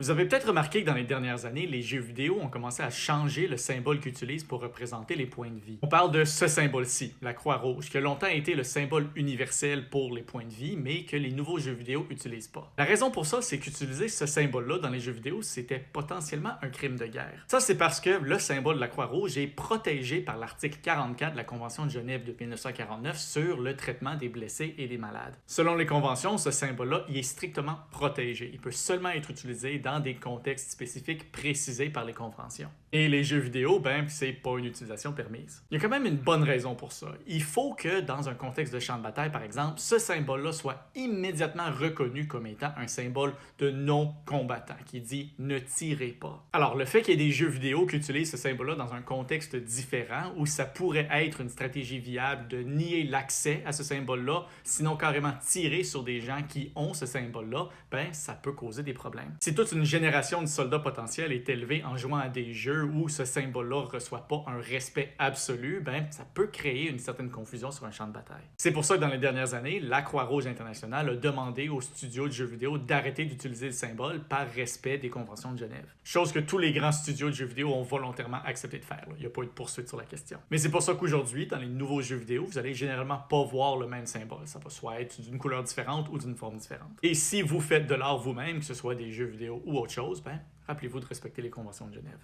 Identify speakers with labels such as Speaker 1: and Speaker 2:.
Speaker 1: Vous avez peut-être remarqué que dans les dernières années, les jeux vidéo ont commencé à changer le symbole qu'ils utilisent pour représenter les points de vie. On parle de ce symbole-ci, la croix rouge, qui a longtemps été le symbole universel pour les points de vie, mais que les nouveaux jeux vidéo n'utilisent pas. La raison pour ça, c'est qu'utiliser ce symbole-là dans les jeux vidéo, c'était potentiellement un crime de guerre. Ça, c'est parce que le symbole de la croix rouge est protégé par l'article 44 de la Convention de Genève de 1949 sur le traitement des blessés et des malades. Selon les conventions, ce symbole-là, il est strictement protégé. Il peut seulement être utilisé dans des contextes spécifiques précisés par les conventions. Et les jeux vidéo, c'est pas une utilisation permise. Il y a quand même une bonne raison pour ça. Il faut que, dans un contexte de champ de bataille, par exemple, ce symbole-là soit immédiatement reconnu comme étant un symbole de non-combattant, qui dit « ne tirez pas ». Alors, le fait qu'il y ait des jeux vidéo qui utilisent ce symbole-là dans un contexte différent, où ça pourrait être une stratégie viable de nier l'accès à ce symbole-là, sinon carrément tirer sur des gens qui ont ce symbole-là, ça peut causer des problèmes. Si toute une génération de soldats potentiels est élevée en jouant à des jeux où ce symbole-là ne reçoit pas un respect absolu, ça peut créer une certaine confusion sur un champ de bataille. C'est pour ça que dans les dernières années, la Croix-Rouge internationale a demandé aux studios de jeux vidéo d'arrêter d'utiliser le symbole par respect des conventions de Genève. Chose que tous les grands studios de jeux vidéo ont volontairement accepté de faire. Il n'y a pas eu de poursuite sur la question. Mais c'est pour ça qu'aujourd'hui, dans les nouveaux jeux vidéo, vous allez généralement pas voir le même symbole. Ça va soit être d'une couleur différente ou d'une forme différente. Et si vous faites de l'art vous-même, que ce soit des jeux vidéo ou autre chose, rappelez-vous de respecter les conventions de Genève.